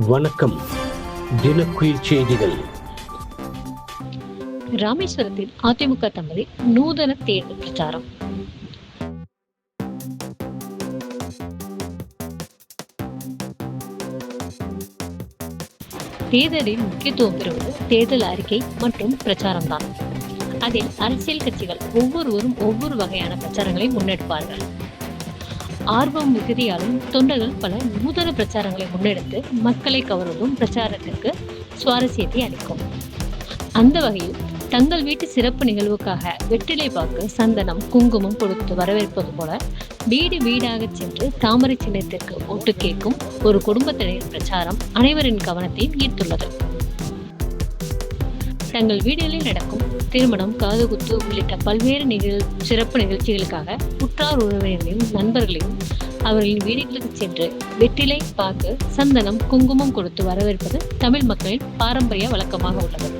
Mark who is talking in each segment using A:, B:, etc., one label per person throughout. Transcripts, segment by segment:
A: வணக்கம். தினக்குயில் செய்திகள்.
B: ராமேஸ்வரத்தில் அதிமுக தம்பதி நூதன தேர்தல் பிரச்சாரம். தேர்தலில் முக்கியத்துவம் பெறுவது தேர்தல் அறிக்கை மற்றும் பிரச்சாரம் தான். அதில் அரசியல் கட்சிகள் ஒவ்வொருவரும் ஒவ்வொரு வகையான பிரச்சாரங்களை முன்னெடுப்பார்கள். ஆர்வம் மிகுதியாலும் தொண்டர்கள் பல நூதன பிரச்சாரங்களை முன்னெடுத்து மக்களை கவர்வதும் பிரச்சாரத்திற்கு சுவாரஸ்யத்தை அளிக்கும். அந்த வகையில் தங்கள் வீட்டு சிறப்பு நிகழ்வுக்காக வெற்றிலை பாக்கு, சந்தனம், குங்குமம் கொடுத்து வரவேற்பது போல வீடு வீடாக சென்று தாமரை சின்னத்திற்கு ஓட்டு கேட்கும் ஒரு குடும்பத்தினர் பிரச்சாரம் அனைவரின் கவனத்தையும் ஈர்த்துள்ளது. தங்கள் வீடுகளில் நடக்கும் திருமணம், காதுகுத்து உள்ளிட்ட பல்வேறு சிறப்பு நிகழ்ச்சிகளுக்காக உற்றார் உறவினர்களையும் நண்பர்களையும் அவர்களின் வீடுகளுக்கு சென்று வெற்றிலை பாக்கு, சந்தனம், குங்குமம் கொடுத்து வரவேற்பது தமிழ் மக்களின் பாரம்பரிய வழக்கமாக உள்ளது.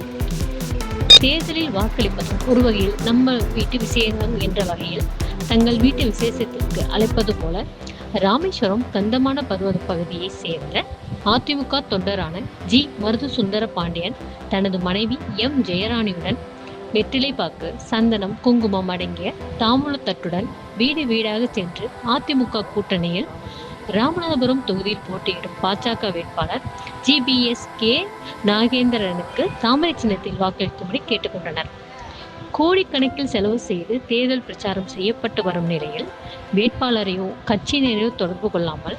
B: தேர்தலில் வாக்களிப்பதும் ஒரு வகையில் நம்ம வீட்டு விசேஷம் என்ற வகையில் தங்கள் வீட்டு விசேஷத்திற்கு அழைப்பது போல ராமேஸ்வரம் கந்தமான பருவத பகுதியை சேர்ந்த அதிமுக தொண்டரான ஜி. மருதுசுந்தர பாண்டியன் தனது மனைவி எம். ஜெயராணியுடன் வெற்றிலை பாக்கு, சந்தனம், குங்குமம் அடங்கிய தாம்பூலத்தட்டுடன் வீடு வீடாக சென்று அதிமுக கூட்டணியில் ராமநாதபுரம் தொகுதியில் போட்டியிடும் பாஜக வேட்பாளர் GBS.K. நாகேந்திரனுக்கு தாமரை சின்னத்தில் வாக்களிக்கும்படி கேட்டுக்கொண்டனர். கோடிக்கணக்கில் செலவு செய்து தேர்தல் பிரச்சாரம் செய்யப்பட்டு வரும் நிலையில் வேட்பாளரையோ கட்சியினரையோ தொடர்பு கொள்ளாமல்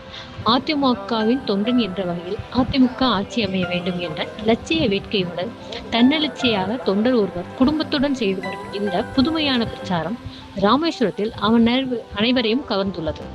B: அதிமுகவின் தொண்டன் என்ற வகையில் அதிமுக ஆட்சி அமைய வேண்டும் என்ற லட்சிய வேட்கையுடன் தன்னெழுச்சியாக தொண்டர் ஒருவர் குடும்பத்துடன் செய்து வரும் இந்த புதுமையான பிரச்சாரம் ராமேஸ்வரத்தில் அனைவரையும் கவர்ந்துள்ளது.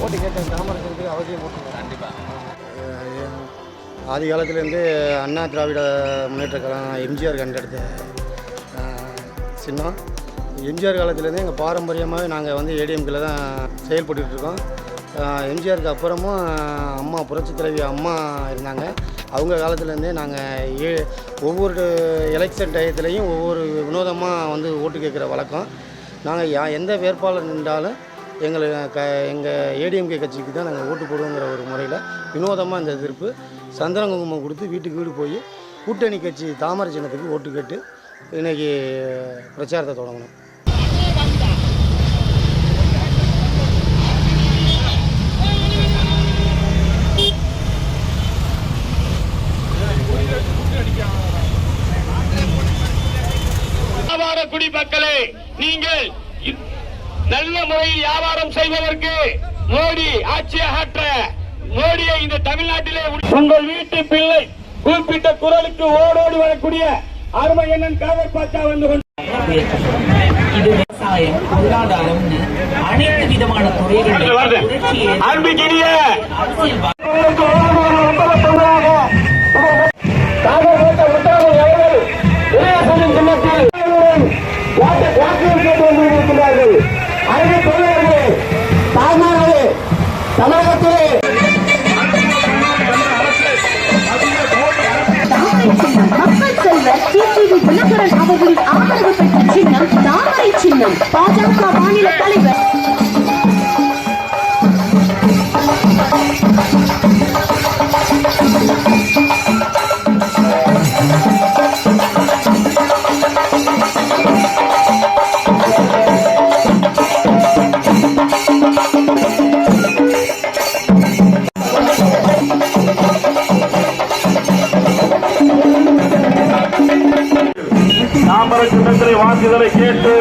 C: ஓட்டு கேட்டேன், தாமரத்துக்கு அவசியம் போட்டு கண்டிப்பாக. ஆதி காலத்துலேருந்து அண்ணா திராவிட முன்னேற்ற கழகம் எம்ஜிஆர் கண்டெடுத்த சின்னம். எம்ஜிஆர் காலத்துலேருந்து எங்கள் பாரம்பரியமாகவே நாங்கள் வந்து ஏடிஎம்கில் தான் செயல்பட்டுருக்கோம். எம்ஜிஆருக்கு அப்புறமும் அம்மா புரட்சித் தலைவி அம்மா இருந்தாங்க. அவங்க காலத்துலேருந்தே நாங்கள் ஒவ்வொரு எலெக்ஷன் டயத்துலேயும் ஒவ்வொரு வினோதமாக வந்து ஓட்டு கேட்குற வழக்கம். நாங்கள் எந்த வேட்பாளர் நின்றாலும் எங்கள் ஏடிஎம்கே கட்சிக்கு தான் நாங்கள் ஓட்டு போடுவோங்கிற ஒரு முறையில் வினோதமாக இந்த எதிர்ப்பு சந்தன குங்குமம் கொடுத்து வீட்டுக்கு வீடு போய் கூட்டணி கட்சி தாமரை சின்னத்துக்கு ஓட்டு கேட்டு இன்றைக்கி பிரச்சாரத்தை தொடங்கணும்.
D: குடிமக்களே, நீங்கள் நல்ல முறையில் வியாபாரம் செய்வதற்கு மோடி ஆட்சி அகற்ற மோடியை இந்த தமிழ்நாட்டிலே உங்கள் வீட்டு பிள்ளை குறிப்பிட்ட குரலுக்கு ஓடோடி வரக்கூடிய அருமை எண்ணன் காதல் பாச்சா வந்து
E: இது விவசாயம், பொருளாதாரம், அனைத்து விதமான துறைகளில்
D: அன்பிக்கிறிய
F: அவர்களின் ஆதரவு பெற்ற சின்னம் தாமரை சின்னம். பாஜக மாநில தலைவர்
D: தாமரை சின்னத்திலே வாக்குதலை கேட்டு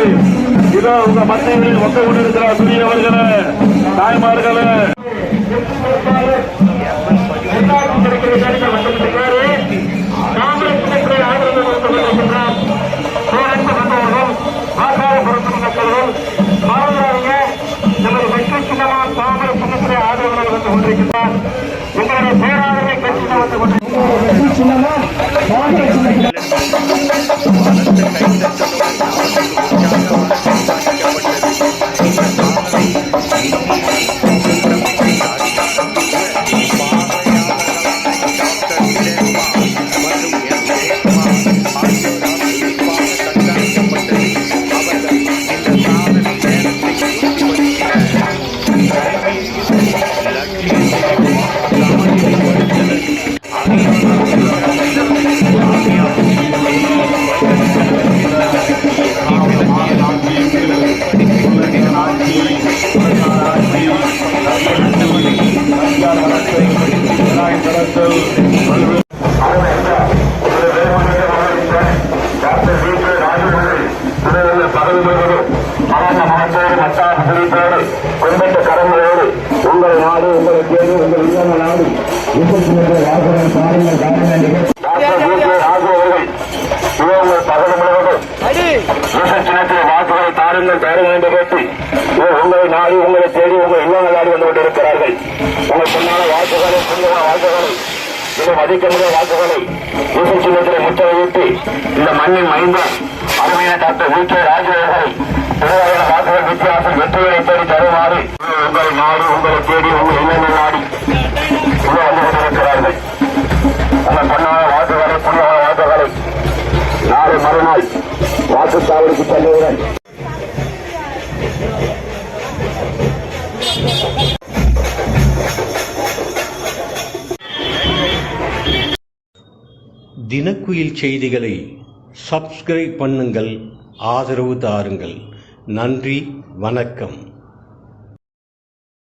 D: இதோ உங்க மத்தியில் ஒத்த கொண்டிருக்கிறார் பெரியவர்களே, தாய்மார்களே. தாமரை சின்னத்திலே ஆதரவு சின்னமும் மாநில சின்னத்தில் கொண்ட கரங்களோடு உங்கள் நாடு உங்களை தேடி உங்கள் இல்ல நாடு வாக்குகளை தாருங்கள் தாருங்கள் என்று கேட்டு உங்களை நாடி உங்களை தேடி உங்கள் இல்லங்கள் நாடி வந்து கொண்டிருக்கிறார்கள். உங்கள் சொன்னால வாக்குகளை சொன்ன வாக்குகளை இதை மதிக்க முடியாத வாக்குகளை யூசப் சின்னத்திலே முற்றவையிட்டு இந்த மண்ணின் மைந்தன் அருமையான டாக்டர் வி.கே. ராஜு அவர்களை திருவாரூர் வாக்குகள் வித்தியாசம் வெற்றிகளை தேடி தருமாறு உங்களை நாடி உங்களை தேடி உங்கள் இல்லங்கள் நாடி உள்ள வந்து கொண்டிருக்கிறார்கள். உங்கள் சொன்னால வாக்குகளை சொன்ன வாக்குகளை நாளை மறுநாள் வாக்குச்சாவடிக்கு செல்லுகிறேன்.
A: தினக்குயில் செய்திகளை சப்ஸ்கிரைப் பண்ணுங்கள், ஆதரவு தாருங்கள். நன்றி, வணக்கம்.